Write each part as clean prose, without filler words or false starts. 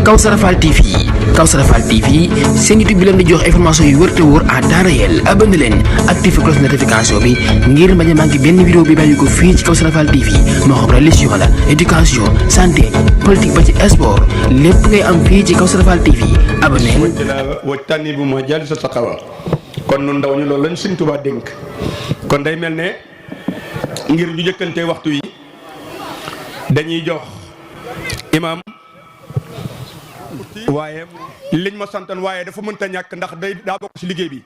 Kawsara Fall TV seen YouTube bi leen di jox information yu wër te wóor à temps réel. abonné leen activé cloche notification bi ngir bañ a manqué benn vidéo bi bàyyi ko fii ci Kawsara Fall TV moo xam religion la éducation santé politique ba ci sport lépp ngay am fii ci Kawsara Fall TV abonné. wajtani bu ma jàll sa taxawa kon nun ndaw ñu loolu lañ Sëñ Tuubaa dénk kon day mel ne ngir ñu jëkkante waxtu yi dañuy jox imam waaye liñ ma santoon waaye dafa mënta ñàkk ndax daa bokk ci liggéey bi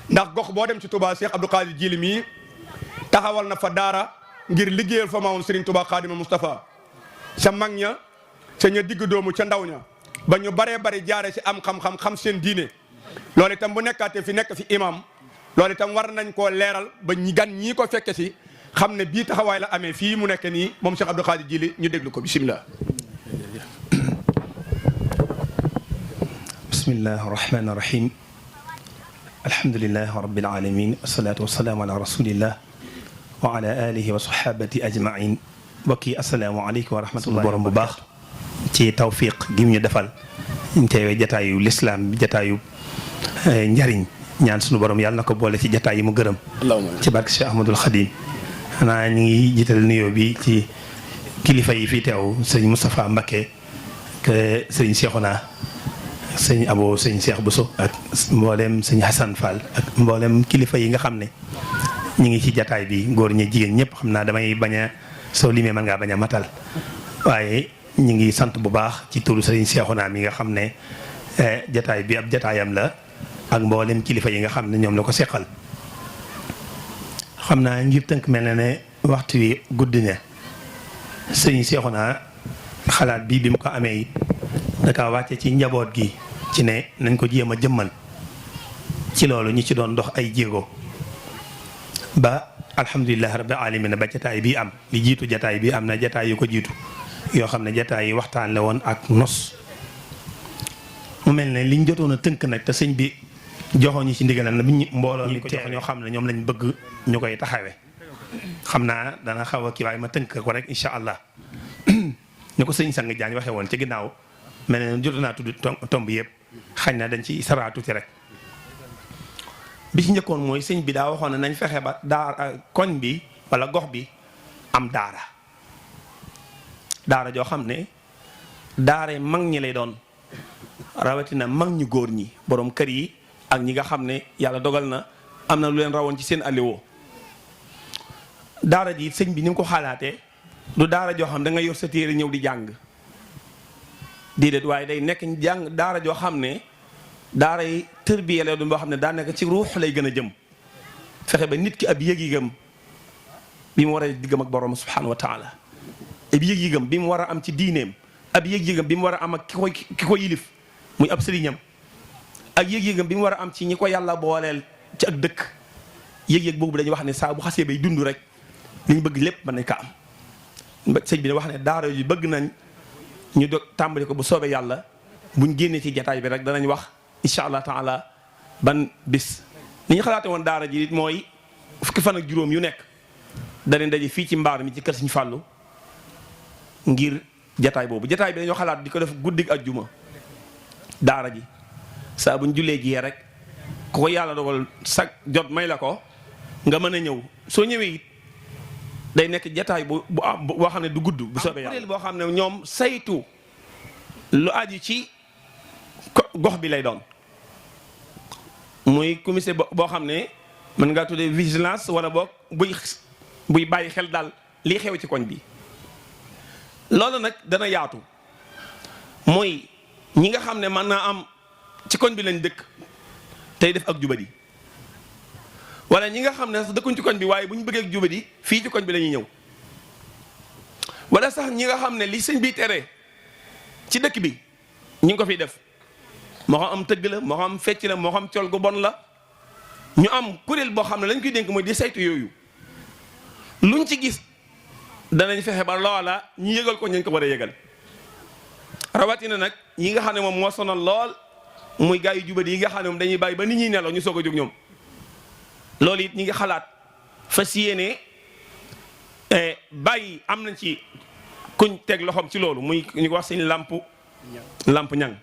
ndax gox boo dem ci Touba Cheikh Abdou Khadir Jili mii taxawal na fa daara ngir liggéeyal fa maamam Serigne Touba Khadima Moustapha sa mag ña sa ña digg doomu ca ndaw ña ba ñu baree bari jaare ci am xam-xam xam seen diine loolu itam bu nekkaatee fi nekk fi imam loolu itam war nañ koo leeral ba ñi gan ñii ko fekke si xam ne bii taxawaay la amee fii mu nekk nii moom Cheikh Abdou Khadir Jili ñu déglu ko bisimilah. bismillahi rahmaani rahim alhamdulilahi rabbil alamin wasalaatu wasalaamu ala rasulillah wa ala alihi wa sahabati ajmain mbokk yi asalaamaaleykum wa rahmatullah borom bu baax ci tawfiq gi ñu defal ñu teewee jataayu lislaam jataayu njariñ ñaan sunu borom yàlla na ko boole ci jataay yi mu gërëm ci barke Cheikh Ahmadul Khadim xanaa ñu ngi jiital nuyoo bi ci kilifa yi fi teew sëñ Moustapha Mbacké ak sëñ Cheikhouna sëñ Abo sëñ Cheikh Bousso ak mboolem sëñ Hassan Fall ak mboolem kilifa yi nga xam ne ñu ngi ci jataay bi góor ñi jigéen ñëpp xam naa damay bañ a soo limee mën ngaa bañ a matal waaye ñu ngi sant bu baax ci turu sëñ Cheikhouna mi nga xam ne jataay bi ab jataayam la ak mboolem kilifa yi nga xam ne ñoom la ko seqal xam naa ngir tënk mel na ne waxtu wi guddi na sëñ Cheikhouna xalaat bi mu ko amee it daka wàcce ci njaboot gi ci ne nañ ko jéem a jëmmal ci loolu ñi ci doon dox ay jéego ba alhamdulilah rabbil alamin ba jataay bi am li jiitu jataay bi am na jataay yu ko jiitu yoo xam ne jataay yi waxtaan la woon ak nos mu mel ne liñ jotoon a tënk nag te sëñ bi joxoon ñu ci ndigal na biñ mbooloo mi ko jox ñoo xam ne ñoom lañ bëgg ñu koy taxawee xam naa dana xaw a kii waaye ma tënk ko rek incha allah ñu ko sëñ sang Jaañ waxee woon ci ginnaaw mel ne jot naa tudd tomb yëpp xañ na dañ ci saraatu ci rek bi ci njëkkoon mooy sëñ bi daa waxoon ne nañ fexe ba daara koñ bi wala gox bi am daara joo xam ne daara mag ñi lay doon rawatina mag ñu góor ñi borom kër yi ak ñi nga xam ne yàlla dogal na am na lu leen rawoon ci seen alliwo daara ji sëñ bi ni mu ko xalaatee du daara joo xam da nga yor sa téere ñëw di jàng déedéet waaye day nekk jàng daara joo xam ne daara yi tërbiya la doon boo xam ne daa nekk ci ruux lay gën a jëm fexe ba nit ki ab yëg-yëgam bi mu war a diggam ak borom subhanahu wa taala ab yëg-yëgam bi mu war a am ci diineem ab yëg-yëgam bi mu war a am ak ki ko yilif muy ab sëriñam ak yëg-yëgam bi mu war a am ci ñi ko yàlla booleel ci ak dëkk yëg-yëg boobu dañuy wax ne saa bu xasee bay dund rek li ñu bëgg lépp mën nañ ko am sëñ bi ne wax ne daara yu bëgg nañ ñu do tàmbali ko bu soobee yàlla buñ génnee ci jataay bi rek danañ wax incha allah taala ban bis li ñu xalaate woon daara ji it mooy fukki fan ak juróom yu nekk danañ daje fii ci mbaar mi ci kër Sëñ Fàllu ngir jataay boobu jataay bi dañoo xalaat di ko def guddig ajjuma daara ji saa buñ jullee jiyee rek ku ko yàlla dogal sag jot may la ko nga mën a ñëw soo ñëwee it day nekk jataay boo xam ne du gudd bu soobee yàlla boo xam ne ñoom saytu lu aju ci gox bi lay doon muy comité boo xam ne mën ngaa tuddee vigilance wala boog buy bàyyi xel daal lii xew ci koñ bi loolu nag dana yaatu mooy ñi nga xam ne mën naa am ci koñ bi lañ dëkk tey def ak jubadi wala ñi nga xam ne sax dëkkuñ ci koñ bi waaye bu ñu bëggee ak jubadi fii ci koñ bi la ñuy ñëw wala sax ñi nga xam ne li sëñ bi tere ci dëkk bi ñi ngi ko fiy def moo xam am tëgg la moo xam fecc la moo xam col gu bon la ñu am kuréel boo xam ne lañ koy dénk mooy di saytu yooyu luñ ci gis danañ fexe ba loola ñu yëgal ko ñu ko war a yëgal rawatina nag yi nga xam ne moom moo sonal lool muy gaa yu jubadi yi nga xam ne moom dañuy bàyyi ba nit ñi nelaw ñu soog a jóg ñoom loolu it ñi ngi xalaat fas yéene bàyyi am nañ ci kuñ teg loxoom ci loolu muy ñu ko wax sëñ lamp ñang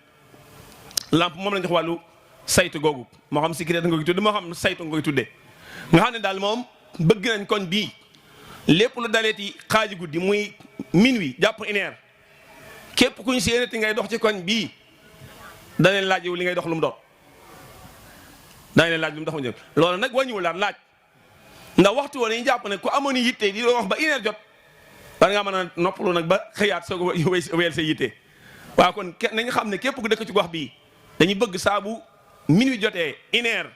lamp moom lañ jox wàllu saytu googu moo xam sécurité nga koy tudde moo xam saytu nga koy tuddee nga xam ne daal moom bëgg nañ koñ bii lépp lu daleeti xaaji guddi muy minuit jàpp 1 heure képp kuñ séenati ngay dox ci koñ bii daneen laaj yow li ngay dox lu mu doon daneen laaj lu mu dox mu jëm loolu nag wàññiwul daal laaj ndax waxtu woon yi jàpp ne ku amoon yitte di wax ba 1 heure jot war ngaa mën a noppalu nag ba xëyaat soo ko wéyal sa yitte waaw kon nañ xam ne képp ku dëkk ci gox bii dañuy bëgg saabu minuit jotee 1 heure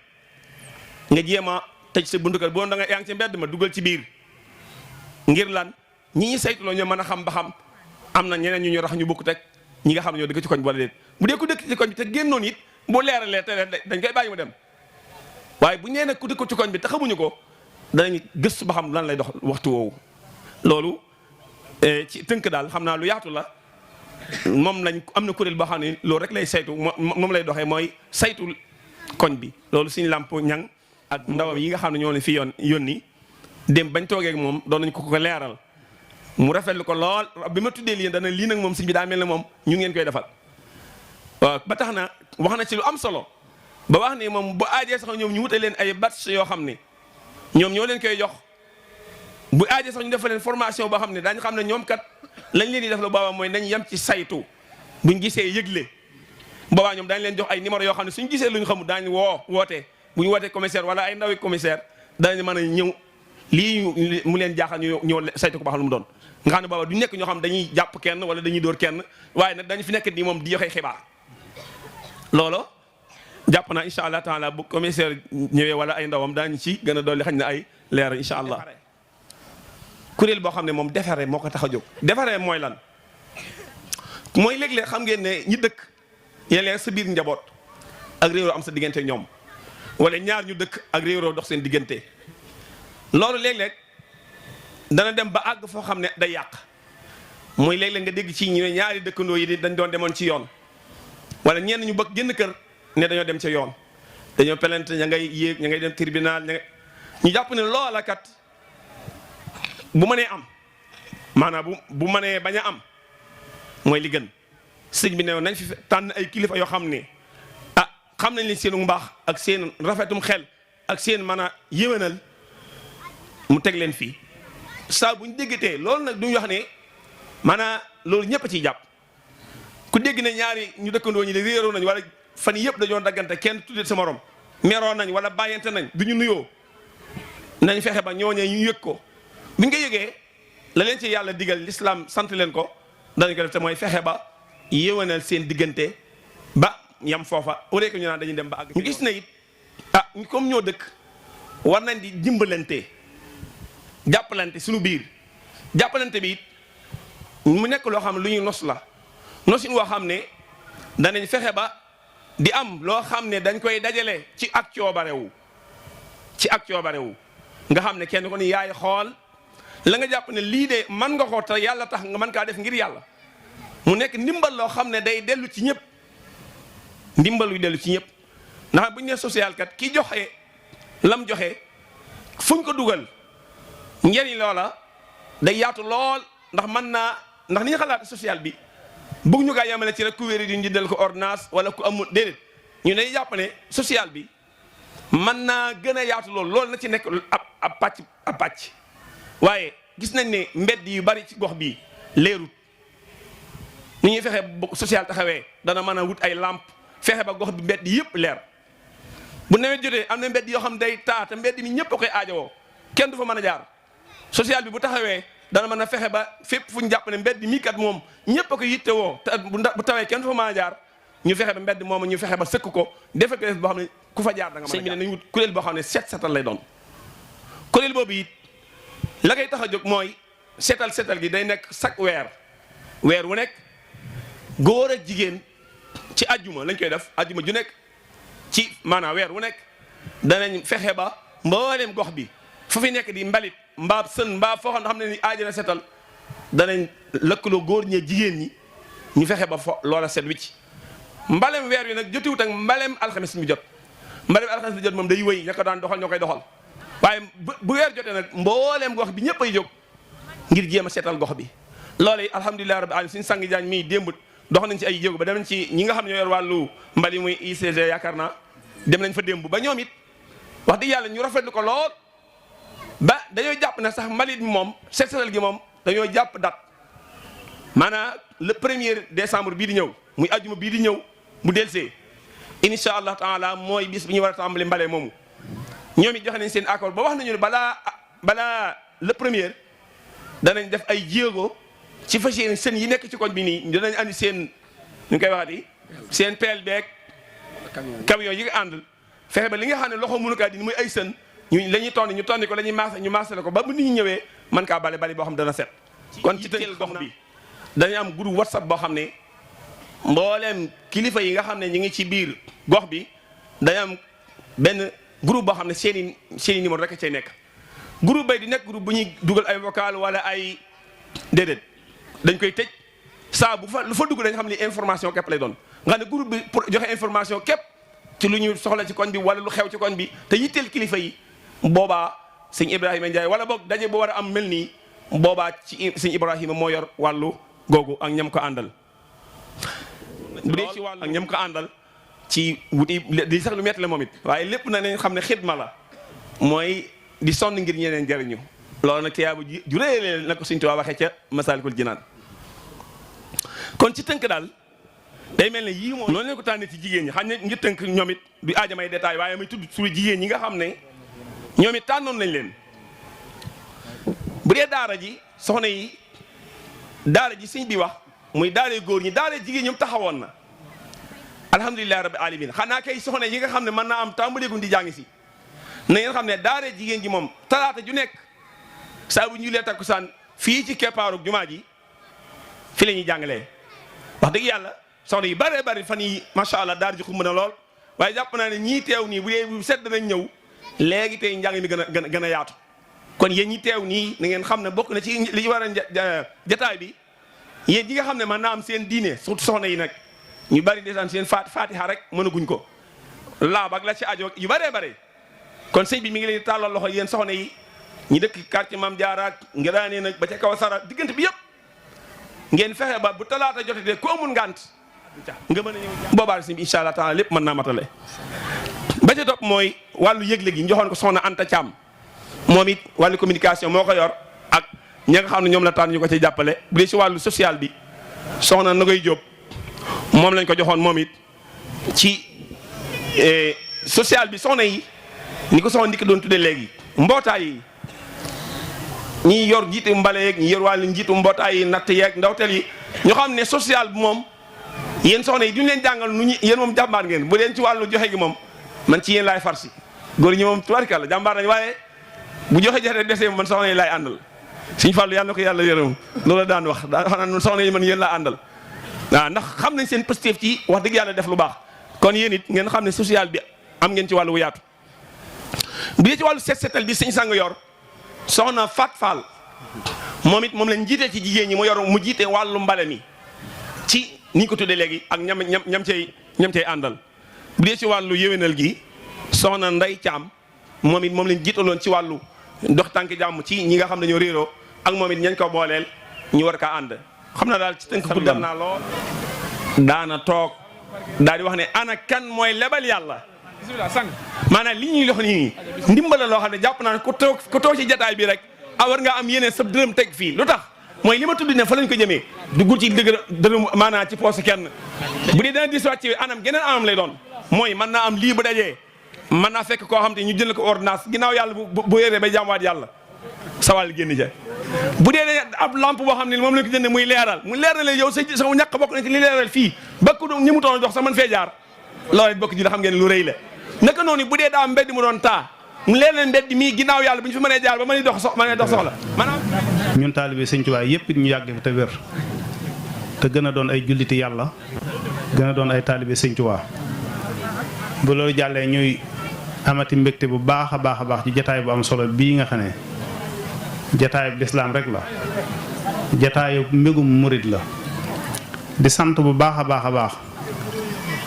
nga jéem a tëj sa buntu kër boo da nga yaa ngi ci mbedd ma dugal ci biir ngir lan ñi ñi saytuloo ñoo mën a xam ba xam am na ñeneen ñu rax ñu bokkut ak ñi nga xam ne ñoo dëkk ci koñ wala déet bu dee ku dëkk ci koñ bi te génnoon it bu leeralee te dañ koy bàyyi mu dem waaye bu ñee nag ku dëkk ci koñ bi te xamuñu ko danañ gëstu ba xam lan lay dox waxtu woowu loolu ci tënk daal xam naa lu yaatu la moom lañ am na kuréel boo xam ne loolu rek lay saytu moom lay doxee mooy saytu koñ bi loolu suñu làmp ñang ak ndawam yi nga xam ne ñoo leen fi yónni dem bañ toogee ak moom doon nañ ko leeral mu rafetlu ko lool bi ma tuddee lii dana lii nag moom sëñ bi daa mel ne moom ñu ngeen koy defal waaw ba tax na wax na ci lu am solo ba wax ne moom bu aajee sax ñoom ñu wute leen ay batch yoo xam ne ñoom ñoo leen koy jox bu aajee sax ñu defal leen formation boo xam ne daañu xam ne ñoom kat lañ leen di def la boobaa mooy nañ yem ci saytu buñ gisee yëgle boobaa ñoom daañu leen jox ay numéro yoo xam ne suñ gisee lu ñu xamul daañu wootee bu ñu wootee commissaire wala ay ndawi commissaire danañ mën a ñëw lii mu leen jaaxal ñu ñëw saytu ko ba xam lu mu doon nga xam ne booba du nekk ñoo xam dañuy jàpp kenn wala dañuy dóor kenn waaye nag dañu fi nekk nii moom di joxe xibaar loolu jàpp naa incha allah taala bu commissaire ñëwee wala ay ndawam daañu ci gën a dolli xañ na ay leer incha allah kuréel boo xam ne moom defaree moo ko tax a jóg defaree mooy lan mooy léeg-léeg xam ngeen ne ñi dëkk léeg-léeg sa biir njaboot ak réeroo am sa diggante ñoom wala ñaar ñu dëkk ak réeroo dox seen diggante loolu léeg-léeg dana dem ba àgg foo xam ne day yàq mooy léeg-léeg nga dégg ci ñu ne ñaari dëkkandoo yi dañ doon demoon ci yoon wala ñenn ñu bëgg génn kër ne dañoo dem ca yoon dañoo pelante ña ngay yéeg ña ngay dem tribunal ñu jàpp ne loola kat bu mënee am maanaam bu mënee bañ a am mooy li gën sëñ bi ne nañ fi tànn ay kilifa yoo xam ne ah xam nañ leen seenu mbaax ak seen rafetum xel ak seen mën a yéwénal mu teg leen fii saa bu ñu déggatee loolu nag duñu wax ne maanaam loolu ñëpp a ciy jàpp ku dégg ne ñaari ñu dëkkandoo ñi de réeroo nañ wala fan yëpp dañoo daggante kenn tuddee sa morom meroo nañ wala bàyyante nañ du ñu nuyoo nañ fexe ba ñooñee ñu yëg ko bi nga yëgee la leen ci yàlla digal l'islam sant leen ko danañ ko def te mooy fexe ba yéwénal seen diggante ba yam foofa au lieu que ñu naan dañuy dem ba àgg. ñu gis na it ah comme ñoo dëkk war nañ di dimbalante jàppalante suñu biir jàppalante bi it mu nekk loo xam ne lu ñuy nos la nosin woo xam ne danañ fexe ba di am loo xam ne dañ koy dajale ci ak coobarewu nga xam ne kenn ko ni yaay xool la nga jàpp ne lii de man nga ko te yàlla tax nga mën kaa def ngir yàlla mu nekk ndimbal loo xam ne day dellu ci ñëpp ndimbal yu dellu ci ñëpp ndax bu ñu nee social kat ki joxe lam joxe fuñ ko dugal njëriñ loola day yaatu lool ndax mën naa ndax ni ñu xalaat social bi bëgg ñu kaa yemale ci rek ku wéri di njëndal ko ordonnance wala ku amul déedéet ñu ne jàpp ne social bi mën naa gën a yaatu loolu na ci nekk ab pàcc waaye gis nañ ne mbedd yu bari ci gox bii leerut ni ñuy fexe ba social taxawee dana mën a wut ay lampe fexe ba gox bi mbedd yëpp leer bu nawet jotee am na mbedd yoo xam day taa te mbedd mi ñëpp a koy aajowoo kenn du fa mën a jaar social bi bu taxawee dana mën a fexe ba fépp fu ñu jàpp ne mbedd mii kat moom ñëpp a ko yittewoo te bu tawee kenn du fa mën a jaar ñu fexe ba mbedd moom ñu fexe ba sëkk ko defe ko def boo xam ne ku fa jaar da nga mën a jaar. sëñ bi ne nañu wut kuréel boo xam ne setal lay doon kuréel boobu it la koy tax a jóg mooy setal gi day nekk chaque weer wu nekk góor ak jigéen ci ajjuma lañ koy def ajjuma ju nekk ci maanaam weer wu nekk danañ fexe ba mboolem gox bi fu fi nekk di mbalit mbaa sën mbaa foo xam ne ni aajana setal danañ lëkkaloo góor ñee jigéen ñi ñu fexe ba fo loola set wicc mbalem weer wi nag jotiwut ak mbalem alxames mi jot moom day wëy ña ko daan doxal ñoo koy doxal waaye bu weer jotee nag mbooleem gox bi ñëpp ay jóg ngir jéem a seetal gox bi loolu yi alhamdulilah rabbi alamin suñu sang jaañ mii démb dox nañ ci ay jéego ba dem nañ ci ñi nga xam ne ñoo yor wàllu mbali muy ICG yaakaar naa dem nañ fa démb ba ñoom it wax dëgg yàlla ñu rafetlu ko lool ba dañoo jàpp ne sax mbalit mi moom set setal gi moom dañoo jàpp date maanaam le 1er décembre bii di ñëw muy ajjuma bii di ñëw bu delsee incha allah taala mooy bis bi ñu war a tàmbali mbale moomu ñoom it joxe nañ seen accord ba wax nañu ne balaa le 1er danañ def ay jéego ci fas yéene sën yi nekk ci koñ bi nii danañ andi seen ñu koy waxati seen pelle beeg camion yi nga àndal fexe ba li nga xam ne loxo mënu kaa di muy ay sën ñu la ñuy tonni ñu tonni ko la ñuy maase ñu maasale ko ba bu nit ñi ñëwee mën kaa bale boo xam dana set. kon ci tënk gox bi dañuy am groupe whatsapp boo xam ne mbooleem kilifa yi nga xam ne ñu ngi ci biir gox bi dañu am benn groupe boo xam ne seen i numéro rek a cay nekk. groupe bay di nekk groupe bu ñuy dugal ay vocal wala ay déedéet dañ koy tëj saa bu fa lu fa dugg dañ xam ne information képp lay doon nga ne groupe bi pour joxe information képp ci lu ñu soxla ci koñ bi wala lu xew ci koñ bi te yitteel kilifa yi boobaa sëñ Ibrahima Ndiaye wala boog daje bu war a am mel nii boobaa ci sëñ Ibrahima moo yor wàllu googu ak ñam ko àndal. bu dee ci wàllu ak ñam ko àndal ci wuti di sax lu metti la moom it waaye lépp na nañ xam ne xidma la mooy di sonn ngir ñeneen jariñu loolu nag tiyaabu ju réy la ko Sëñ Tuubaa waxee ca Masaalikul Jinaan kon ci tënk daal day mel ne yii moom noonu leen ko tànnee ci jigéen ñi xam ne ngir tënk ñoom it du aajamay détail waaye may tudd suñu jigéen ñi nga xam ne ñoom it tànnoon nañ leen bu dee daara ji soxna yi daara ji sëñ bi wax muy daaree góor ñi daaree jigéen ñoom taxawoon na alhamdulilahi rabbi alamin xanaa kay soxna yi nga xam ne mën naa am tàmbaleeguñ di jàng si na ngeen xam ne daaree jigéen ji moom talaata ju nekk saa bu ñu lee takkusaan fii ci keppaaru jumaa ji fi la ñuy jàngalee wax dëgg yàlla soxna yi bëree bëri fan yi macha allah daara ji xumb na lool waaye jàpp naa ne ñii teew nii bu dee bu sedd nañ ñëw léegi tey njàng mi gën a yaatu kon yéen ñi teew nii na ngeen xam ne bokk na ci li war a jataay bi yéen ñi nga xam ne man naa am seen diine surtout soxna yi nag ñu bari desaan seen fatiha rek mënaguñ ko laab ak la ci ajo yu bëree bëri kon sëñ bi mi ngi leen di tàllal loxo yéen soxna yi ñi dëkk quartier Maam Jaara ak ngiraanee nag ba ca kaw sara diggante bi yëpp ngeen fexe ba bu talaata jotee ku amul ngànt nga mën a ñëw boobaa sëñ bi incha allah taala lépp mën naa matale ba ca topp mooy wàllu yëgle gi ñu joxoon ko soxna Anta Thiam moom it wàllu communication moo ko yor ak ñi nga xam ne ñoom la tànn ñu ko ci jàppale bu dee si wàllu social bi soxna Nagoy Diop moom lañ ko joxoon moom it ci social bi soxna yi ni ko soxna ndikk doon tuddee léegi mbootaay yi ñi yor jiitu mbale yeeg ñi yor wàllu njiitu mbootaay yi natt yeeg ndawtel yi ñu xam ne social bi moom yéen soxna yi duñu leen jàngal nu ñu yéen moom jàmbaar ngeen bu leen ci wàllu joxe gi moom man ci yéen laay farsi góor ñi moom tubaarkàlla jàmbaar nañ waaye bu joxe joxe desee man soxna yi laay àndal suñu fàllu yàlla na ko yàlla yërëm loolu daan wax daa wax naan soxna yi man yéen laa àndal waaw ndax xam nañ seen positif ci wax dëgg yàlla def lu baax kon yéen it ngeen xam ne social bi am ngeen ci wàllu wu yaatu bu dee ci wàllu set setal bi sëñ sang yor soxna Fat Fall moom it moom lañ jiitee ci jigéen ñi mu yor mu jiite wàllu mbale mi ci ni ñu ko tuddee léegi ak ñam cay àndal bu dee ci wàllu yéwénal gi soxna Nday Caam moom it moom lañ jiitaloon ci wàllu dox tànk jàmm ci ñi nga xam ne ñoo réeroo ak moom it ñañ ko booleel ñu war kaa ànd xam na daal ci tënk guddal naa lool daana toog daal di wax ne ana kan mooy lebal yàlla maanaam li ñuy lox nii ndimbala loo xam ne jàpp naa ne ku toog ci jataay bi rek a war ngaa am yeneen sa dërëm teg fii lu tax mooy li ma tudd ne fa lañ ko jëmee duggul ci dërëm maanaam ci poos kenn bu dee dana disuwaat ci anam geneen anam lay doon mooy mën naa am lii bu dajee mën naa fekk koo xam te ñu jël ko ordonnance ginnaaw yàlla bu yéree ba jaamuwaat yàlla sawal génn ca bu dee ab lampe boo xam ne moom lañ ko jënd muy leeral mu leer na leen yow sa ñàkk bokk na ci li leeral fii bakk ñi mu toon dox sax man fee jaar loolu it bokk ji la xam ngeen lu rëy la naka noonu bu dee daa mbedd mu doon taa mu leer leen mbedd mii ginnaaw yàlla bu ñu fi mënee jaar ba mën a dox soxla maanaam ñun taalibe Sëñ Tuubaa yëpp it ñu yàgg fi te wér te gën a doon ay julliti yàlla gën a doon ay taalibe Sëñ Tuubaa bu loolu jàllee ñuy amati mbégte bu baax a baax a baax ci jataay bu am solo bii nga xam ne jataayu lislaam rek la jataayu mbégum murit la di sant bu baax a baax a baax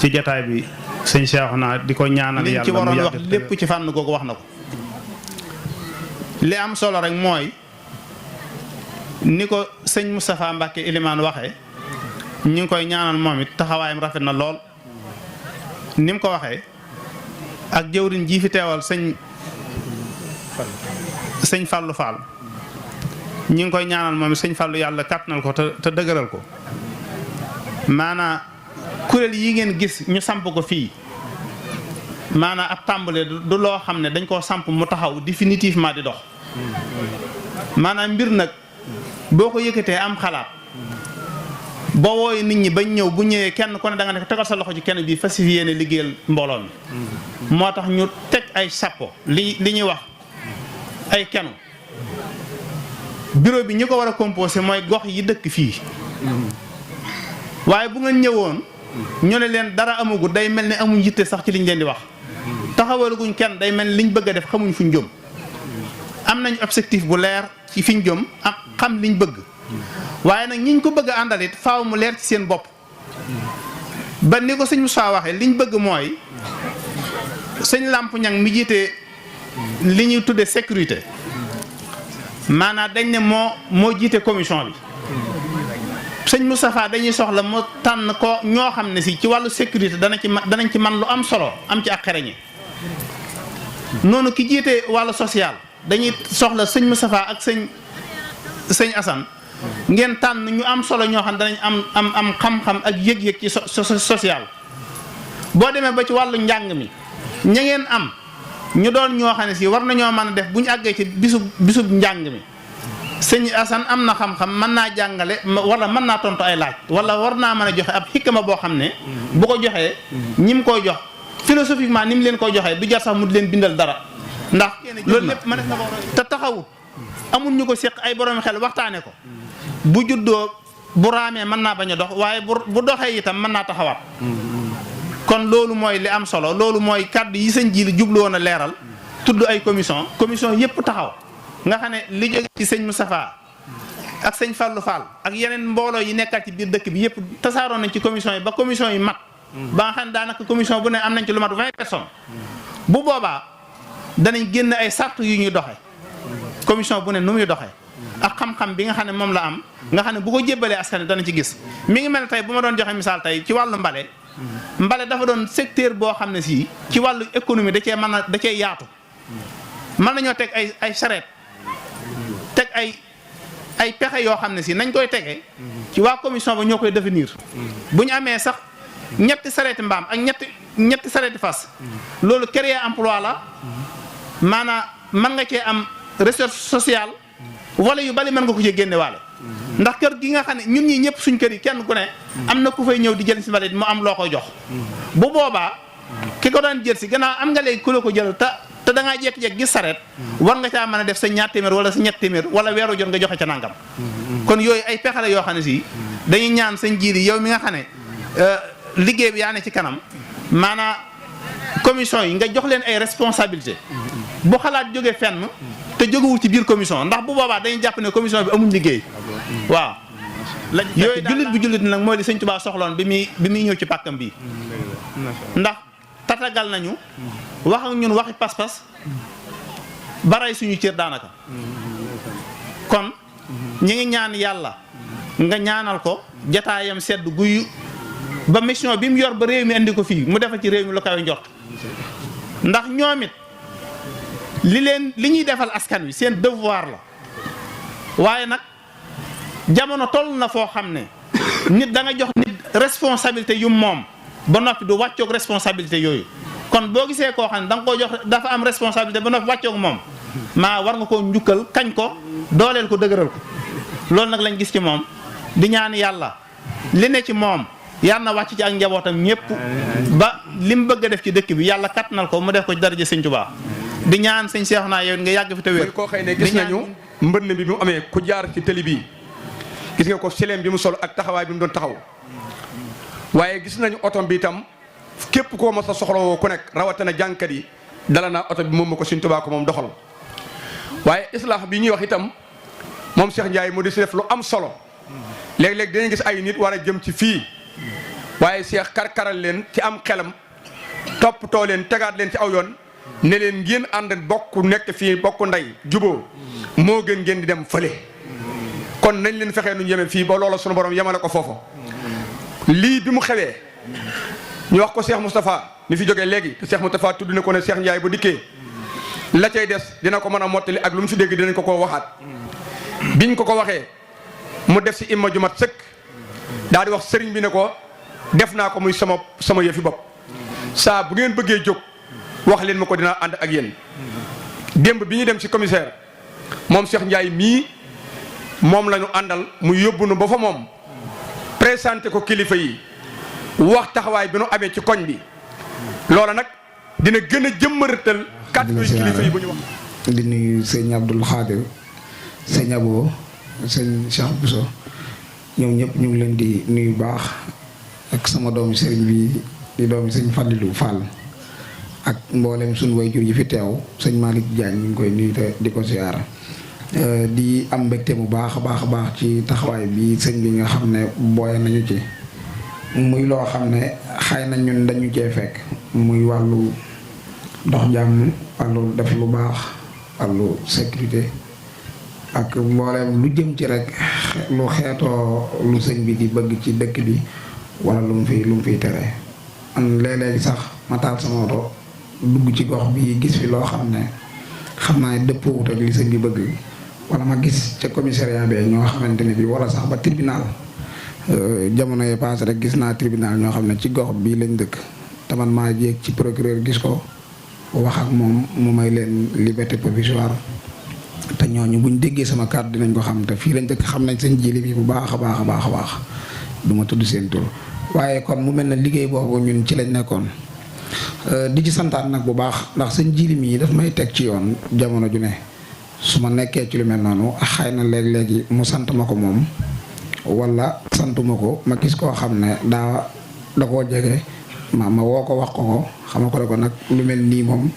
ci jataay bi sëñ Cheikhouna di ko ñaanal yàlla ci waroon mu wax yàgg lépp ci fànn googu wax na ko li am solo rek mooy ni ko sëñ Moustapha Mbacke Elimane waxee ñu ngi koy ñaanal moom it taxawaayam rafet na lool ni mu ko waxee ak jëwriñ ji fi teewal sëñ Fallou Fall ñu ngi koy ñaanal moom it sëñ Fallou yàlla kàttanal ko te dëgëral ko maanaa kuréel yi ngeen gis ñu samp ko fii maanaa ab tàmbale du loo xam ne dañ koo samp mu taxaw définitivement di dox maanaam mbir nag boo ko yëkkatee am xalaat boo wooyee nit ñi bañ ñëw bu ñëwee kenn ku ne da nga ne tegal sa loxo ci kenn bii fas yéene liggéeyal mbooloo mi moo tax ñu teg ay sappo li ñuy wax ay kenu bureau bi ñi ko war a composé mooy gox yi dëkk fii waaye bu ngeen ñëwoon ñu ne leen dara amagut day mel ni amuñ yitte sax ci liñ leen di wax taxawalaguñ kenn day mel ni liñ bëgg a def xamuñ fuñ jëm am nañ objectif bu leer ci fiñ jëm ak xam liñ bëgg waaye nag ñiñ ko bëgg a àndal it faaw mu leer ci seen bopp ba ni ko sëñ Moussa waxee liñ bëgg mooy sëñ Lamp Ñang mi jiite li ñuy tudde sécurité maanaam dañ ne moo jiite commission bi sëñ Moustapha dañuy soxla mu tànn ko ñoo xam ne si ci wàllu sécurité danañ ci man lu am solo am ci ak xereñe noonu ki jiite wàllu social dañuy soxla sëñ Moustapha ak sëñ Assane ngeen tànn ñu am solo ñoo xam danañ am xam-xam ak yëg-yëg ci social boo demee ba ci wàllu njàng mi ña ngeen am ñu doon ñoo xam ne si war nañoo mën a def bu ñu àggee ci bisub njàng mi sëñ Assane am na xam-xam mën naa jàngale wala mën naa tontu ay laaj wala war naa mën a joxe ab xikma boo xam ne bu ko joxee ñi mu koy jox philosophiquement ni mu leen koy joxee du jar sax mu di leen bindal dara ndax loolu lépp mën na ko te taxawut amul ñu ko séq ay borom xel waxtaane ko bu juddoo bu raamee mën naa bañ a dox waaye bu doxee itam mën naa taxawaat kon loolu mooy li am solo loolu mooy kàddu yi sëñ ji li jublu woon a leeral tudd ay commission yépp taxaw nga xam ne li jóge ci sëñ Moustapha ak sëñ Fallou Fall ak yeneen mbooloo yi nekkaat ci biir dëkk bi yépp tasaaroon nañ ci commission yi ba commission yi mat ba nga xam ne daanaka commission bu ne am nañ ci lu mat 20 personnes bu boobaa danañ génn ay sart yu ñuy doxe commission bu ne nu muy doxee ak xam-xam bi nga xam ne moom la am nga xam ne bu ko jébbalee askan dana ci gis mi ngi mel tey bu ma doon joxe misaal tey ci wàllu mbale dafa doon secteur boo xam ne si ci wàllu économie da cee yaatu mën nañoo teg ay charrette teg ay pexe yoo xam ne si nañ koy tegee ci waa commission ba ñoo koy définir bu ñu amee sax ñetti charrette mbaam ak ñetti charrette fas loolu créer emploi la maanaam mën nga cee am recherche sociale wala yu bari mën nga ko ci génne waale ndax kër gi nga xam ne ñun ñi ñëpp suñ kër yi kenn ku ne am na ku fay ñëw di jël si mbalit mu am loo koy jox bu boobaa ki ko daan jël si gannaaw am nga léegi ku la ko jël te da ngaa jékki-jékki gis sareet war nga caa mën a def sa ñaar téeméer wala sa ñett téeméer wala weeru jot nga joxe ca nangam kon yooyu ay pexe la yoo xam ne si dañuy ñaan sëñ jiiri yow mi nga xam ne liggéey bi yaa ne ci kanam maanaam commission yi nga jox leen ay responsabilité bu xalaat jógee fenn te jógewul ci biir commission ndax bu boobaa dañuy jàpp ne commission bi amuñ liggéey waaw yooyu jullit bu jullit nag mooy li sëñ Tuubaa soxloon bi muy ñëw ci pàkkam bii ndax tatagal nañu wax ak ñun waxi pas-pas baray suñu cër daanaka kon ñi ngi ñaan yàlla nga ñaanal ko jataayam sedd guyu ba mission bi mu yor ba réew mi indi ko fii mu defal ci réew mi lu kawe njort ndax ñoom it li ñuy defal askan wi seen devoir la waaye nag jamono toll na foo xam ne nit da nga jox nit responsabilité yu moom ba noppi du wàccoog responsabilité yooyu kon boo gisee koo xam ne da nga koo jox dafa am responsabilité ba noppi wàccoog moom maa war nga koo njukkal kañ ko dooleel ko dëgëral ko loolu nag lañ gis ci moom di ñaan yàlla li ne ci moom yàlla na wàcc ci ak njabootam ñëpp ba li mu bëgg a def ci dëkk bi yàlla kattanal ko mu def ko ci daraja sëñ Tuubaa di ñaan sëñ Seex naa yow nga yàgg fi te wér koo xëy ne gis nañu mbënn bi mu amee ku jaar ci tëli bi gis nga ko sileem bi mu sol ak taxawaay bi mu doon taxaw waaye gis nañu otom bi itam képp koo mas a soxlawoo ku nekk rawatina jànkat yi dala naa oto bi moom ma ko Sëñ Tuubaa ko moom doxal waaye islaax bi ñuy wax itam moom Cheikh Ndiaye mu di si def lu am solo léeg-léeg dañuy gis ay nit war a jëm ci fii waaye Cheikh karkaral leen ci am xelam toppatoo leen tegaat leen ci aw yoon ne leen ngeen ànd bokk nekk fii bokk ndey juboo moo gën ngeen di dem fële kon nañ leen fexee nu yeme fii ba loola sunu borom yemale ko foofu. lii bi mu xewee ñu wax ko Cheikh Moustapha mi fi jógee léegi te Cheikh Moustapha tudd na ko ne Cheikh Ndiaye bu dikkee la cay des dina ko mën a mottali ak lu mu fi dégg dinañ ko waxaat. biñ ko waxee mu def si imma ju mat sëkk daal di wax sëriñ bi ne ko def naa ko muy sama yëfi bopp saa bu ngeen bëggee jóg wax leen ma ko dinaa ànd ak yéen. démb bi ñu dem si commissaire moom Cheikh Ndiaye mii moom la ñu àndal mu yóbbu nu ba fa moom présenté ko kilifa yi wax taxawaay bi nu amee ci koñ bi loola nag dina gën a jëmmërëtal kàddu kilifa yi bu ñu wax. di nuyu sëñ Abdoul Khadir sëñ Abo sëñ Cheikh Bousso ñoom ñëpp ñu ngi leen di nuyu baax ak sama doomi sëriñ bi di doomi sëñ Fallilou Fall ak mboolem suñu wayjur yi fi teew sëñ Malick Diagne ñu ngi koy nuyu te di ko siyaara di am mbégte bu baax a baax ci taxawaay bi sëñ bi nga xam ne booye nañu ci muy loo xam ne xëy na ñun dañu cee fekk muy wàllu dox jàmm wàllu def lu baax wàllu sécurité ak mboolem lu jëm ci rek lu xeetoo lu sëñ bi di bëgg ci dëkk bi wala lu mu fiy tere man léeg-léeg sax ma taal sama oto dugg ci gox bi gis fi loo xam ne xam naa ne dëppoowut ak li sëñ bi bëgg wala ma gis ca commissariat bi ñoo xamante ne bi wala sax ba tribunal jamono yi passé rek gis naa tribunal ñoo xam ne ci gox bii lañ dëkk te man maa jéeg ci procureur gis ko wax ak moom mu may leen liberté provisoire te ñooñu buñ déggee sama kàddu dinañ ko xam te fii lañ dëkk xam nañ seen jili bi bu baax a baax du ma tudd seen tur waaye kon mu mel ne liggéey boobu ñun ci lañ nekkoon di ci santaat nag bu baax ndax seen jili mi daf may teg ci yoon jamono ju ne su ma nekkee ci lu mel noonu xëy na léeg-léegi mu sant ma ko moom wala santuma ko ma gis koo xam ne da koo jege ma woo ko wax ko xama ko nag lu mel nii moom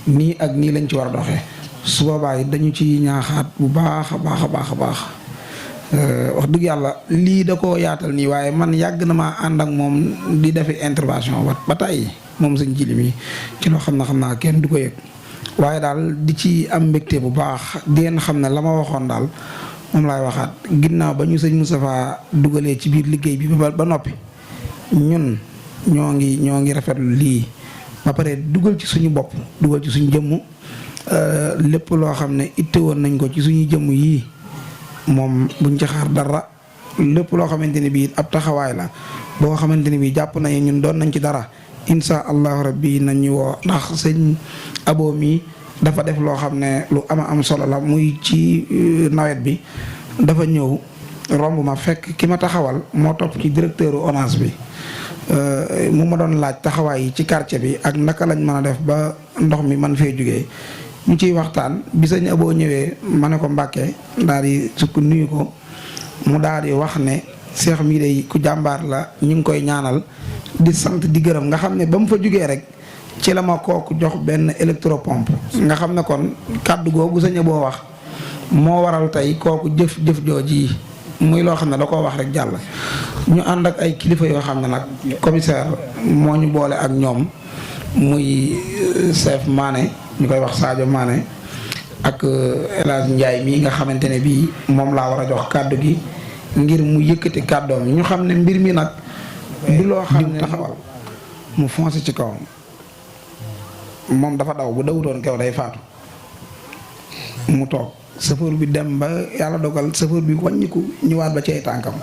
nii ak nii lañ ci war a doxee su boobaa it dañu ci ñaaxaat bu baax a baax wax dëgg yàlla lii da koo yaatal nii waaye man yàgg na maa ànd ak moom di defi intervention ba tey moom sëñ jili mi ci loo xam naa kenn du ko yëg waaye daal di ci am mbégte bu baax di ngeen xam ne la ma waxoon daal moom laay waxaat ginnaaw ba ñu sëñ Moustapha dugalee ci biir liggéey bi ba noppi ñun ñoo ngi rafetlu lii ba pare dugal ci suñu bopp dugal ci suñu jëmm lépp loo xam ne itte woon nañ ko ci suñu jëmm yii moom buñ ci xaar dara lépp loo xamante ne bii ab taxawaay la boo xamante ne bii jàpp nañu ñun doon nañ ci dara insha allahu rabbi nañ ñu woo ndax sëñ Abo mi dafa def loo xam ne lu am solo la muy ci nawet bi dafa ñëw romb ma fekk ki ma taxawal moo topp ci directeur ONAS bi mu ma doon laaj taxawaay yi ci quartier bi ak naka lañ mën a def ba ndox mi man fee jógee ñu ciy waxtaan bi sëñ Abo ñëwee ma ne ko Mbàkke daal di sukk nuyu ko mu daal di wax ne Cheikh mii day ku jàmbaar la ñu ngi koy ñaanal di sant di gërëm nga xam ne ba mu fa jógee rek ci la ma kooku jox benn électropompe nga xam ne kon kàddu googu sëñ Abo wax moo waral tey kooku jëf jooji muy loo xam ne da koo wax rek jàll. ñu ànd ak ay kilifa yoo xam ne nag commissaire moo ñu boole ak ñoom muy chef Mané ñu koy wax Sadio Mané ak El Hadj Ndiaye mii nga xamante ne bii moom laa war a jox kàddu gi ngir mu yëkkati kàddoom ñu xam ne mbir mi nag du loo xam ne taxawal mu foncé ci kawam moom dafa daw bu dawutoon kaw day faatu mu toog chauffeur bi dem ba yàlla dogal chauffeur bi wàññiku ñëwaat ba ci ay tànkam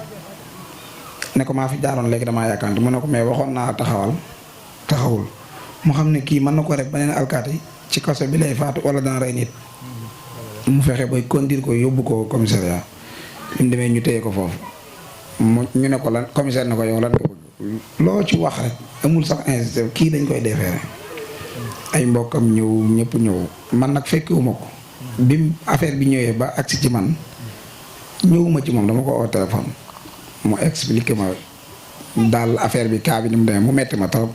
ne ko maa fi jaaroon léegi damaa yàkkanti mu ne ko mais waxoon naa taxawul mu xam ne kii mën na ko rek beneen alkaati ci kaso bi lay faatu wala dana rey nit mu fexe bay conduire ko yóbbu ko commissariat bi mu demee ñu téye ko foofu ñu ne ko lan commissaire ne ko yow lan nga bëgg loo ci wax rek amul sax insisté kii dañ koy déféré ay mbokkam ñëw ñëpp ñëw man nag fekkewuma ko bi affaire bi ñëwee ba agsi ci man ñëwuma ci moom dama ko oo téléphone mu expliqué ma daal affaire bi cas bi ni mu demee mu metti ma trop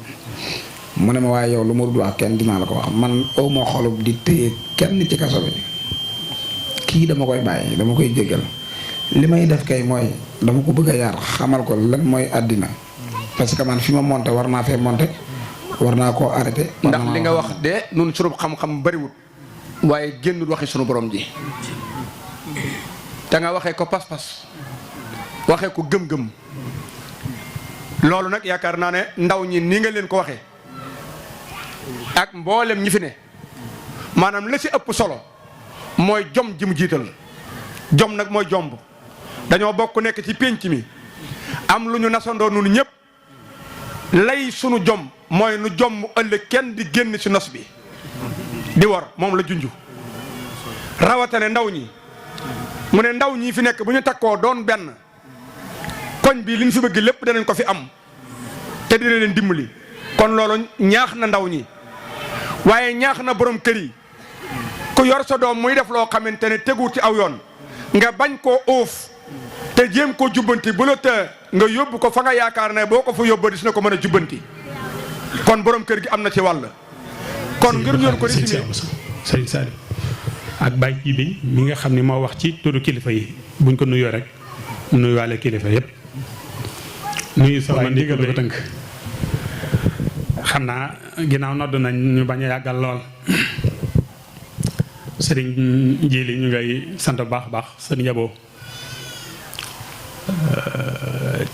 mu ne ma waaye yow lu ma dul wax kenn dinaa la ko wax man aw ma xolub di téye kenn ci kaso bi kii dama koy bàyyi dama koy jégal li may def kay mooy dama ko bëgg a yar xamal ko lan mooy àddina parce que man fi ma monté war naa fee monté war naa koo arrêté. ndax li nga wax de nun sunu xam-xam bariwut waaye génnul waxi sunu borom ji te nga waxee ko pas-pas waxee ko gëm-gëm loolu nag yaakaar naa ne ndaw ñi ni nga leen ko waxee ak mboolem ñi fi ne maanaam la ci ëpp solo mooy jom ji mu jiital jom nag mooy jomb dañoo bokk nekk ci pénc mi am lu ñu nasandoo nun ñëpp lay sunu jom mooy nu jom ëllëg kenn di génn ci nos bi di war moom la junju rawatane ndaw ñi mu ne ndaw ñi fi nekk bu ñu takkoo doon benn koñ bi li ñu fi bëgg lépp danañ ko fi am te dina leen dimbali kon loolu ñaax na ndaw ñi waaye ñaax na borom kër yi ku yor sa doom muy def loo xamante ne tegu ci aw yoon nga bañ koo óof te jéem koo jubbanti bu la të nga yóbbu ko fa nga yaakaar ne boo ko fa yóbbu dis na ko mën a jubbanti kon borom kër gi am na ci wàll kon ngir ñoon ko résumé sëñ Saliou ak Baye Jibi mi nga xam ne moo wax ci turu kilifa yi buñ ko nuyoo rek nuyuwaale kilifa yépp nuyu soxna ndigal ko tënk xam naa ginnaaw nodd nañ ñu bañ a yàggal lool sëriñ Jili ñu ngay sant bu baax a baax sëriñ Yabo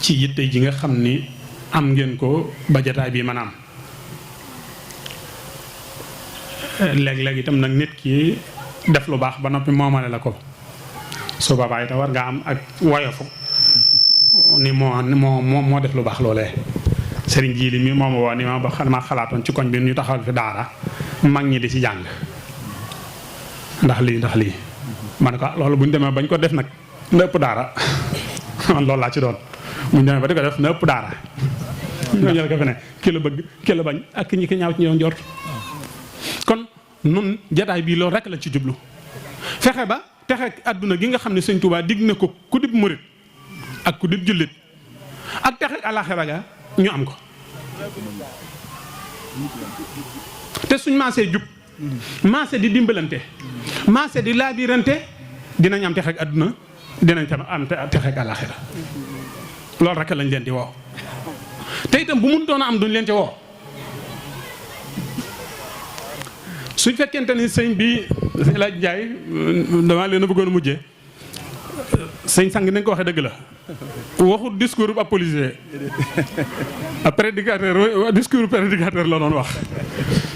ci yitte ji nga xam ni am ngeen ko ba jataay bi maanaam léeg-léeg itam nag nit ki def lu baax ba noppi moomale la ko su boobaa itam war nga am ak woyofu ni moo def lu baax loolee sëriñ Jili mi mooma woo ni ma ba ma xalaatoon ci koñ bi ñu taxawal fi daara mag ñi di ci jàng ndax lii ma ne ko loolu bu ñu demee bañ ko def nag na ëpp daara man loolu laa ci doon bu ñu demee ba di ko def na ëpp daara ñooñu la ko fi ne ki la bëgg ki la bañ ak ñi ki ñaaw ci ñoom njort kon nun jataay bii loolu rek la ci jublu fexe ba texe àdduna gi nga xam ne sëñ Tuubaa digg na ko ku dib murit ak ku dib jullit ak texe àllaaxira ga ñu am ko te suñ maasee jub maase di dimbalante maase di laabirante dinañ am texeeg àdduna dinañ tam am texeeg àllaaxira loolu rek lañ leen di woo te itam bu mun doon a am duñ leen ci woo suñ fekkente ni sëñ bi sëñ Laaj Njaay dama leen a bëggoon a mujjee sëñ sang nañ ko waxee dëgg la waxut discours ab policier ab prédicateur discours prédicateur la doon wax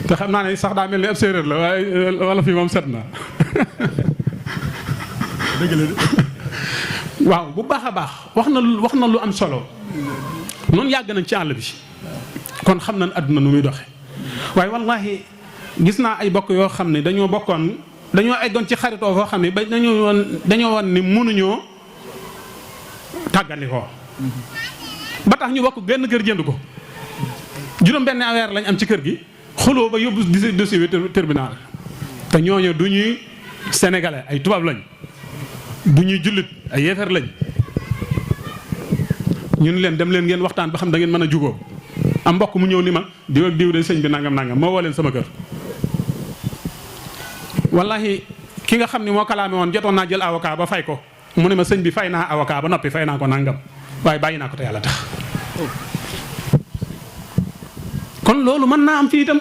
te xam naa ne sax daa mel ni ab séeréer la waaye wala fii moom set na dëgg la waaw bu baax a baax wax na lu am solo noonu yàgg nañ ci àll bi kon xam nañ àdduna nu muy doxe waaye wallaahi gis naa ay bokk yoo xam ne dañoo eggoon ci xaritoo foo xam ne ba dañoo woon ni mënuñoo tàggalikoo ba tax ñu bokk benn kër jënd ko juróom benn weer lañ am ci kër gi xuloo ba yóbbu dossier bi tribunal te ñooñu du ñuy sénégalais ay tubaab lañ du ñuy jullit ay yéefar lañ ñun leen dem leen ngeen waxtaan ba xam da ngeen mën a jugoo am mbokk mu ñëw ni ma diw ak diw de sëñ bi nangam moo woo leen sama kër wallahi ki nga xam ni moo kalaame woon jotoon naa jël avocat ba fay ko mu ne ma sëñ bi fay naa avocat ba noppi fay naa ko nangam waaye bàyyi naa ko te yàlla tax kon loolu mën naa am fii itam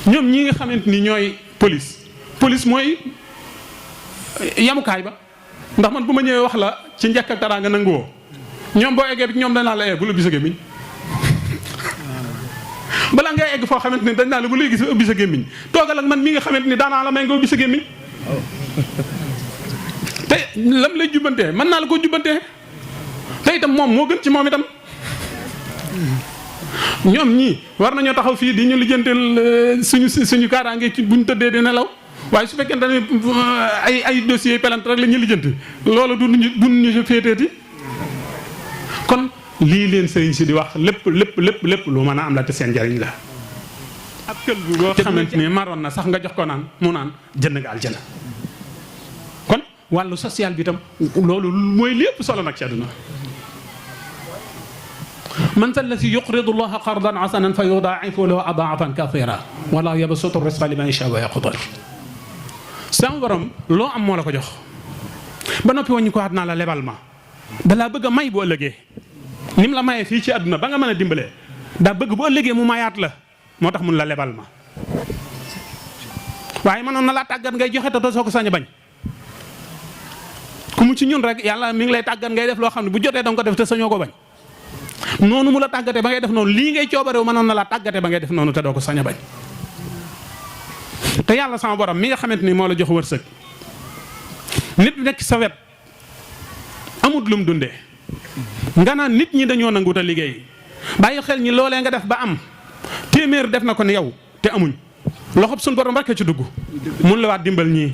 ñoom ñi nga xamante ni ñooy police mooy yamukaay ba ndax man bu ma ñëwee wax la ci njëkk ak teraanga nanguwoo ñoom boo eggee bi ñoom dañ naa la bu la bisa gémmiñ balaa ngay egg foo xamante ni dañ naa la bu lay gis ubbi sa gémmiñ toogal ak man mi nga xamante ni daanaa la may nga ubbi sa gémmiñ te lam lay jubbantee mën naa la ko jubbantee te itam moom moo gën ci moom itam ñoom ñii war nañoo taxaw fii di ñu lijjanteel suñu kaaraange ci buñ tëddee di nelaw waaye su fekkente ne ay dossier pelante rek la ñuy lijjanti loolu duñu féeteeti kon lii leen sëriñ si di wax lépp lu mën a am la te seen njariñ la ab kël bu boo xamante ni maroon na sax nga jox ko naan mu naan jënd nga aljana kon wàllu social bi itam loolu mooy lépp solo nag ci àdduna man zal lazi yuqridu llaha qardan hasanan fa yudaa'ifu lahu adaa'afan kathiira wallaahu yabsutu rizqa liman yashaa'u wa yaqdir sama borom loo am moo la ko jox ba noppi waññi ko waat naa la lebal ma dalaa bëgg a may bu ëllëgee ni mu la mayee fii ci àdduna ba nga mën a dimbalee daa bëgg bu ëllëgee mu mayaat la moo tax mun la lebal ma waaye mënoon na laa tàggat ngay joxe te doo soo ko sañ a bañ ku mu ci ñun rek yàlla mi ngi lay tàggat ngay def loo xam ne bu jotee danga ko def te sañoo ko bañ noonu mu la tàggatee ba ngay def noonu lii ngay coobarew mënoon na la tàggatee ba ngay def noonu te doo ko sañ a bañ te yàlla sama borom mi nga xamante ni moo la jox wërsëg nit nekk sa wet amut lum dundee nga naan nit ñi dañoo nanguut a liggéey bàyyi xel ñi loolee nga def ba am téeméer def na ko ne yow te amuñ loxob suñ borom rek ci dugg mun la waat dimbal ñii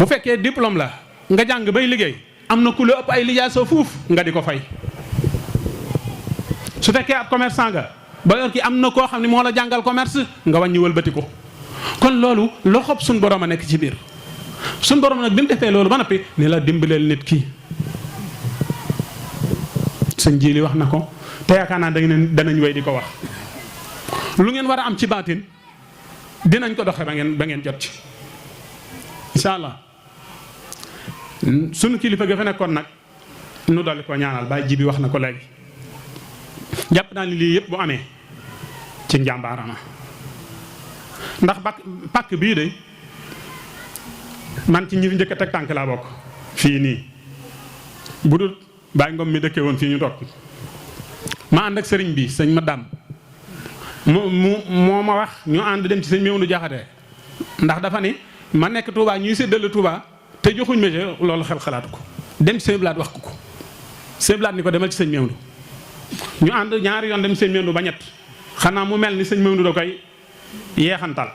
bu fekkee diplôme la nga jàng bay liggéey am na ku la ëpp ay lijaasa fuuf nga di ko fay su fekkee ab commerçant nga ba yor ki am na koo xam ne moo la jàngal commerce nga wàññi wëlbati ko kon loolu loxob suñ borom a nekk ci biir suñ borom nag bi mu defee loolu ba noppi ni la dimbaleel nit ki sëñ Jili wax na ko te yaakaar naa danañ way di ko wax lu ngeen war a am ci baatin dinañ ko doxe ba ngeen jot ci incha allah sunu kilifa ga fa nekkoon nag nu dolli ko ñaanal Baye Jibi wax na ko léegi jàpp naa ni lii yëpp bu amee ci njàmbaarama ndax pàkk bii de man ci ñi fi njëkk a teg tànk laa bokk fii nii bu dul Baye Ngom mi dëkkee woon fii ñu toog ma ànd ak sëriñ bi sëñ ma dam moo ma wax ñu ànd dem ci sëñ Mewndu Jaxate ndax dafa ni ma nekk Touba ñuy séddale Touba te joxuñ ma loolu xel xalaatu ko dem ci sëñ Blaat wax ko sëñ Blaat ni ko demal ci sëñ Mewndu ñu ànd ñaari yoon dem ci sëñ Mewndu ba ñett xanaa mu mel ni sëñ Mewndu da koy yeexantal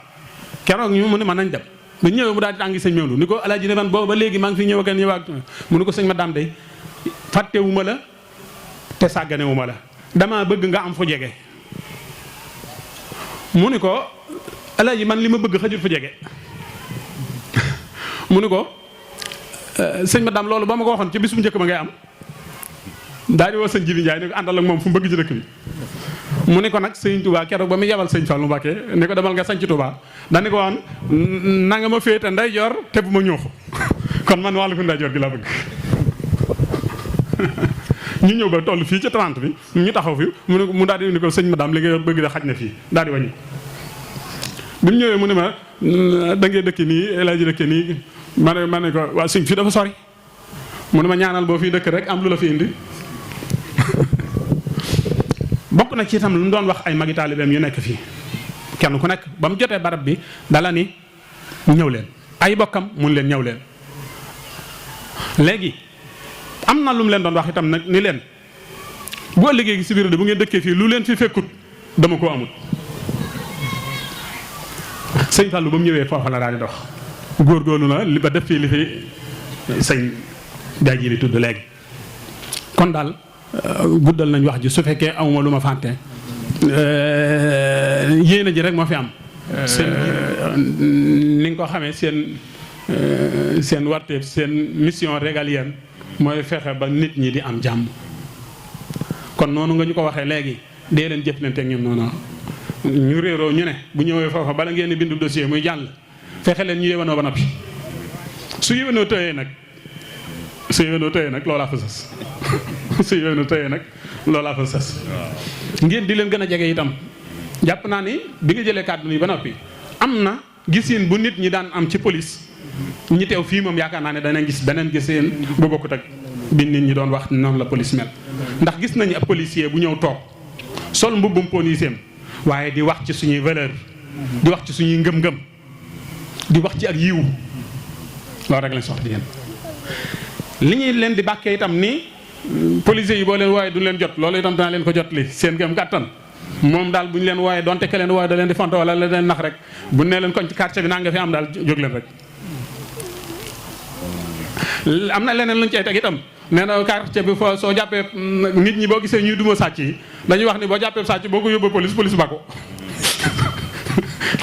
keroog ñu mu ne mën nañ dem ba ñëwee mu daal di tàngi sëñ Mewndu ni ko alaaji ne man boobu ba léegi maa ngi fi ñëwaat mu ni ko sëñ ma daam day fàttewuma la te sàgganewuma la dama bëgg nga am fu jege mu ni ko alaaji man li ma bëgg xajul fu jege mu ni ko sëñ ma daam loolu ba ma ko waxoon ci bis bu njëkk ba ngay am daal di woo sëñ Jibi Njaay ni ko àndal ak moom fu mu bëgg ci dëkk bi mu ni ko nag sëñ Touba keroog ba mu yebal sëñ Fallu Mbàkke ni ko demal nga sañ ci Touba dañu ko woon na nga ma féete ndeyjoor te bu ma ñuuxu kon man wàllu ko ndeyjoor gi laa bëgg ñu ñëw ba toll fii ci 30 bi ñu taxaw fi mu daal di ni ko sëñ madame li nga yor bëgg da xaj na fii daal di wàññi bi mu ñëwee mu ne ma da ngay dëkk nii laa ji dëkk nii ma ne ko waa sëñ fii dafa sori mu ne ma ñaanal boo fii dëkk rek am lu la fi indi bokk na ci itam lu mu doon wax ay magi taalibeem yu nekk fii kenn ku nekk ba mu jotee barab bi dala ni ñëw leen ay bokkam mun leen ñëw leen léegi am na lu mu leen doon wax itam nag ni leen boo liggéey gi si biir de bu ngeen dëkkee fii lu leen fi fekkut dama koo amut sëñ Fallou ba mu ñëwee foofa la daal di dox góorgóorlu na li ba def fii li fi sëñ Baye Jibi tudd léegi kon daal guddal nañ wax ji su fekkee amuma lu ma fàtte yéena ji rek moo fi am ni nga ko xamee seen warteef seen mission régalienne mooy fexe ba nit ñi di am jàmm kon noonu nga ñu ko waxee léegi dee leen jëflante ak ñoom noonu ñu réeroo ñu ne bu ñëwee foofa bala ngeen di bindu dossier muy jàll fexe leen ñu yéwanoo ba noppi su yéwanoo tëyee nag loolaa fa sës su yéwanoo tëyee nag loolaa fa sës ngeen di leen gën a jege itam jàpp naa ni bi nga jëlee kàddu yi ba noppi am na gisin bu nit ñi daan am ci police ñi teew fii moom yaakaar naa ne danañ gis beneen gisin bu bokkut ak bi nit ñi doon wax noonu la police mel ndax gis nañu ab policier bu ñëw toog sol mbubbum policier waaye di wax ci suñuy valeur di wax ci suñuy ngëm-ngëm di wax ci ak yiw loolu rek lañ soxla di yéen li ñuy leen di bàkkee itam ni policiers yi boo leen wooyee du leen jot loolu itam dana leen ko jot li seen gëm gàttan moom daal bu ñu leen wooyee donte ke leen wooyee da leen di fonto wala la leen nax rek bu ne leen koñ ci quartier bi naa nga fi am daal jóg leen rek am na leneen luñ cay teg itam nee na quartier bi foo soo jàppee nit ñi boo gisee ñuy duma sàcc yi dañuy wax ni boo jàppee sàcc boo ko yóbbu police ba ko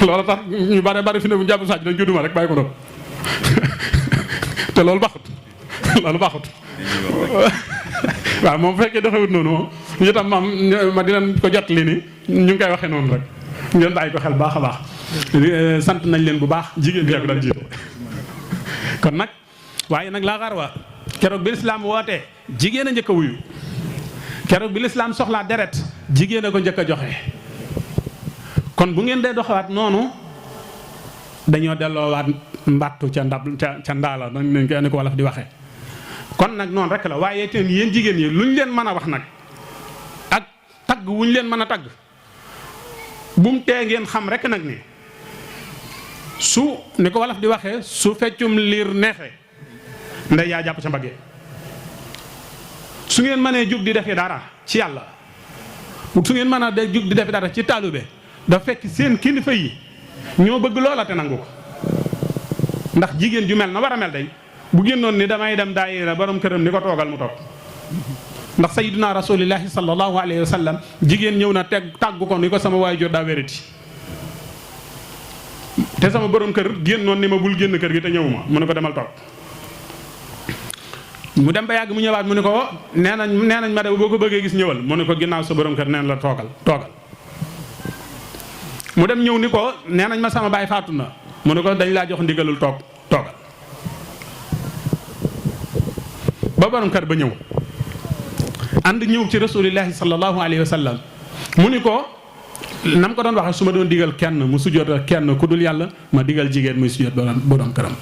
loolu tax ñu bare fi ne bu jàpp sàcc dañ ko duma rek bàyyi ko doon te loolu baxut waaw moom bu fekkee doxewut noonu moom itam ma di leen ko jot li ni ñu ngi koy waxee noonu rek ngeen bàyyi ko xel baax a baax sant nañ leen bu baax jigéen bi ko daan jiite kon nag waaye nag laa xaar waa keroog bi lislaam wootee jigéen a njëkk a wuyu keroog bi lislaam soxlaa deret jigéen a ko njëkk a joxe kon bu ngeen dee doxawaat noonu dañoo delloowaat mbattu ca ndab ca ndaala nañ ko ni ko wolof di waxee. kon nag noonu rek la waaye itam yéen jigéen ñi luñ leen mën a wax nag ak tagg wuñ leen mën a tagg bu mu tee ngeen xam rek nag ni su ni ko wolof di waxee su feccum liir neexee ndey yaa jàpp ca mbagge su ngeen mënee jug di defi dara ci yàlla su ngeen mën a jug di defi dara ci taalube da fekk seen kilifa yi ñoo bëgg loola te nangu ko ndax jigéen ju mel na war a mel day bu génnoon ni damay dem daayira borom këram ni ko toogal mu toog ndax sayyiduna rasulillahi sallallahu alayhi wa sallam jigéen ñëw na tàggu ko ni ko sama waajur daa wérati te sama borom kër génnoon ni ma bul génn kër gi te ñëwuma mu ne ko demal toog mu dem ba yàgg mu ñëwaat mu ne ko nee nañ ma de boo ko bëggee gis ñëwal mu ne ko ginnaaw sa borom kër neen la toogal mu dem ñëw ni ko nee nañ ma sama baay faatu na mu ne ko dañ laa jox ndigalul toogal ba borom kër ba ñëw ànd ñëw ci rasulillahi sallallahu alayhi wa sallam mu ni ko nam ko doon waxee su ma doon digal kenn mu sujjóot kenn ku dul yàlla ma digal jigéen muy sujjóot borom këram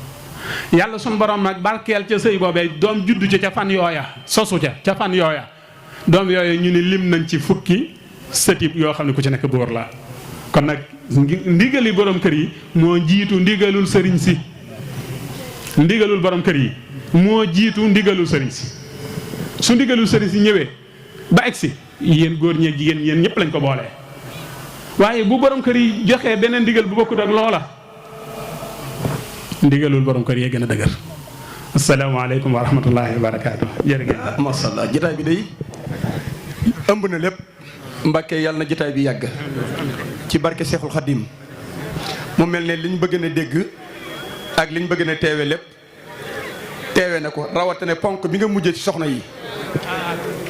yàlla sun borom nag barkeel ca sëy boobee doom juddu ca fan yooya sosu ca fan yooya doom yooya ñu ni lim nañ ci fukki sëtib yoo xam ne ku ci nekk góor la kon nag ndigali borom kër yi moo jiitu ndigalul sëriñ si ndigalul borom kër yi moo jiitu ndigalul sëriñ si su ndigalul sëriñ si ñëwee ba egsi yéen góor ñeeg jigéen yéen ñëpp lañ ko boolee waaye bu borom kër yi joxee beneen ndigal bu bokkut ak loola ndigalul borom kër yee gën a dëgër. asalaamaaleykum wa rahmatullahi wa barakaatu. jërëjëf. macha allah jotaay bi day ëmb na lépp. Mbàkke yàlla na jotaay bi yàgg. ci barke Seexul Xadim mu mel ne liñ bëgg na dégg ak liñ bëgg na teewe lépp teewe na ko rawatina ponk bi nga mujjee ci soxna yi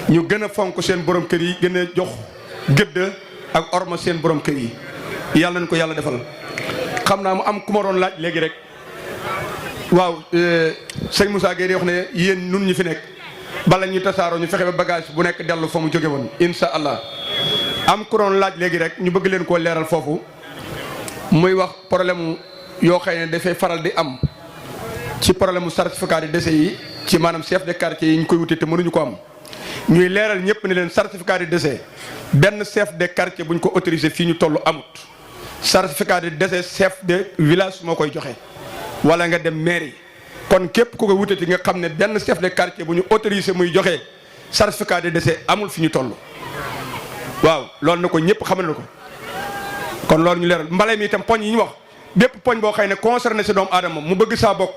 ñu gën a fonk seen borom kër yi gën a jox gëdd ak orma seen borom kër yi yàlla nañ ko yàlla defal. xam naa mu am ku ma doon laaj léegi rek waaw sëñ Moussa Gueye di wax ne yéen nun ñi fi nekk bala ñu tasaaroo ñu fexe ba bagage bu nekk dellu fa mu jóge woon insha allah. am ku doon laaj léegi rek ñu bëgg leen koo leeral foofu muy wax problème yoo xëy ne dafay faral di am ci problème mu certificat de décès yi ci maanaam chef de quartier yi ñu koy wuti te mënuñu ko am ñuy leeral ñëpp ne leen certificat de décès benn chef de quartier bu ñu ko autorisé fii ñu toll amut. certificat de décès chef de village moo koy joxe wala nga dem mairie kon képp ku ko wutati nga xam ne benn chef de quartier bu ñu autorisé muy joxe certificat de décès amul fi ñu toll. waaw loolu na ko ñëpp xamal na ko kon loolu ñu leeral mbale mi itam poñ yi ñu wax bépp poñ boo xëy ne concerné si doomu aadama mu bëgg saa bokk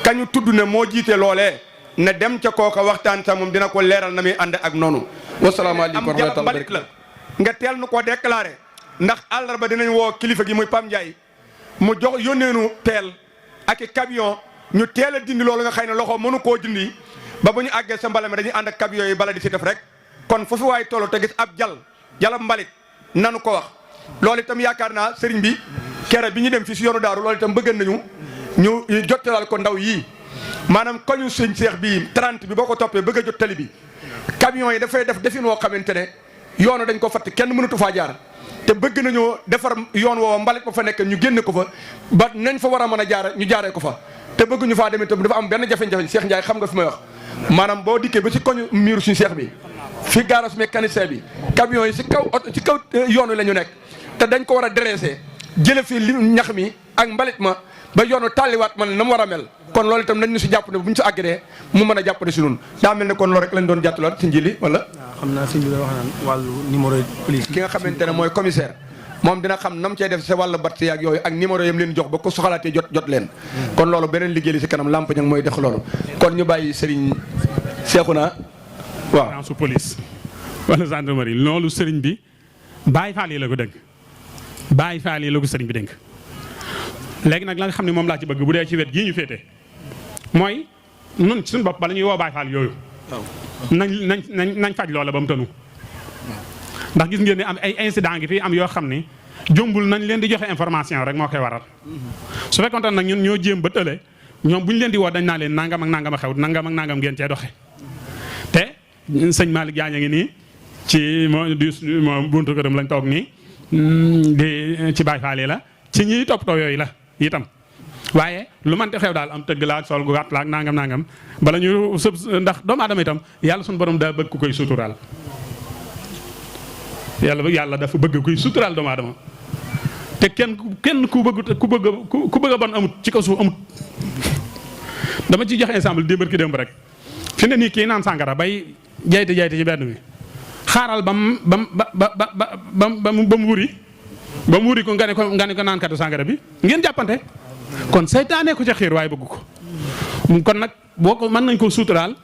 kañu tudd ne moo jiite loolee ne dem ca kooka waxtaan sa moom dina ko leeral na muy ànd ak noonu. wasalaamaaleykum wa rahmatulah mbalit la nga teel nu koo déclaré ndax àllarba dinañ woo kilifa gi muy Pam Ndiaye mu jox yónneenu peel ak i camion ñu teel a dindi loolu nga xëy ne loxo mënu koo dindi ba bu ñu àggee sa mbale mi dañuy ànd ak camion yi bala di si def rek kon foofu waay tollu te gis ab jalab mbalit nanu ko wax loolu itam yaakaar naa sëriñ bi kere bi ñu dem fii si yoonu daaru loolu itam bëgg nañu ñu jottalal ko ndaw yii maanaam koñu sëñ seex bii 30 bi boo ko toppee bëgg a jot tali bi camion yi dafay def defin woo xamante ne yoonu dañ ko fatt kenn mënatu faa jaar te bëgg nañoo defar yoon woowa mbalit ba fa nekk ñu génne ko fa ba nañ fa war a mën a jaare ñu jaaree ko fa te bëgg ñu faa demee itam dafa am benn jafe-jafe Cheikh Ndiaye xam nga fi may wax maanaam boo dikkee ba si koñu miiru suñu seex bi fi garage mécanicien bi camion yi ci kaw yoon wi la ñu nekk te dañ ko war a dressé jële fi li ñax mi ak mbalit ma ba yoonu tàlliwaat man na mu war a mel kon loolu itam nañ ñu si jàpp ne bu ñu si àggee mu mën a jàppale si ñun daa mel ne kon loolu rek lañ doon jàttalaat si njili wala. waaw xam naa sëñ bi da wax naan wàllu numéro police ki nga xamante ne mooy commissaire moom dina xam nam cee def sa wàllu bat si ak yooyu ak numéro yam leen jox ba ko soxalaatee jot leen kon loolu beneen liggéey li si kanam lamp ñang mooy def loolu kon ñu bàyyi Serigne Cheikhouna waaw su police wala gendarmerie loolu sëriñ bi Baye Fall yi la ko dénk Baye Fall yi la ko sëriñ bi dénk léegi nag la nga xam ne moom laa ci bëgg bu dee ci wet gii ñu féete mooy nun ci suñu bopp bala ñuy woo Baye Fall yooyu nañ faj loola ba mu tënu ndax gis ngeen ne am ay incident ngi fi am yoo xam ne jombul nañ leen di joxe information rek moo koy waral su fekkoon nag ñun ñoo jéem ba tële ñoom bu ñu leen di woo dañ naa leen nangam ak nangam a xew nangam ak nangam ngeen cee doxe te sëñ Malick Diagne ngi nii ci moo buntu këram lañ toog nii di ci Baye Fall la ci ñiy toppatoo yooyu la itam waaye lu mënti xew daal am tëgg la ak sol gu gàtt la ak nangam bala ñu sëb ndax doomu aadama itam yàlla suñu borom daa bëgg ku koy suturaal yàlla dafa bëgg kuy suturaal doomu aadama te kenn ku bëgg a bon amut ci kaw suuf amut. dama ci joxe exemple démb rek fi ne nii kii naan sàngara bay jayte ci benn mi xaaral ba mu wuri ko nga ne ko naan katu sàngara bi ngeen jàppante kon seytaane ko ca xiir waaye bëgg ko kon nag boo ko mën nañ koo suturaal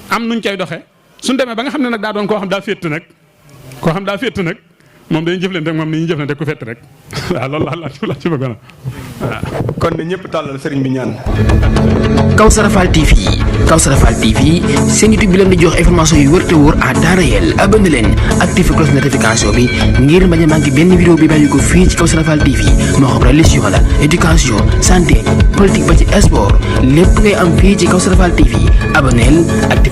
am nuñ cay doxe suñ demee ba nga xam ne nag daa doon koo xam daa fétt nag moom dañuy jëflante rek moom ni ñuy jëflante ku fett rek waaw loolu laa ci bëggoon waaw. kon ne ñëpp tàllal sëriñ bi ñaan. Kawsara Fall TV seen YouTube bi leen di jox information yu wër te wóor à temps réel. abonné leen activé cloche notification bi ngir bañ a manqué benn vidéo bi bàyyi ko fii ci Kawsara Fall TV moo xam religion la éducation santé politique ba ci sport lépp ngay am fii ci Kawsara Fall TV abonneel activé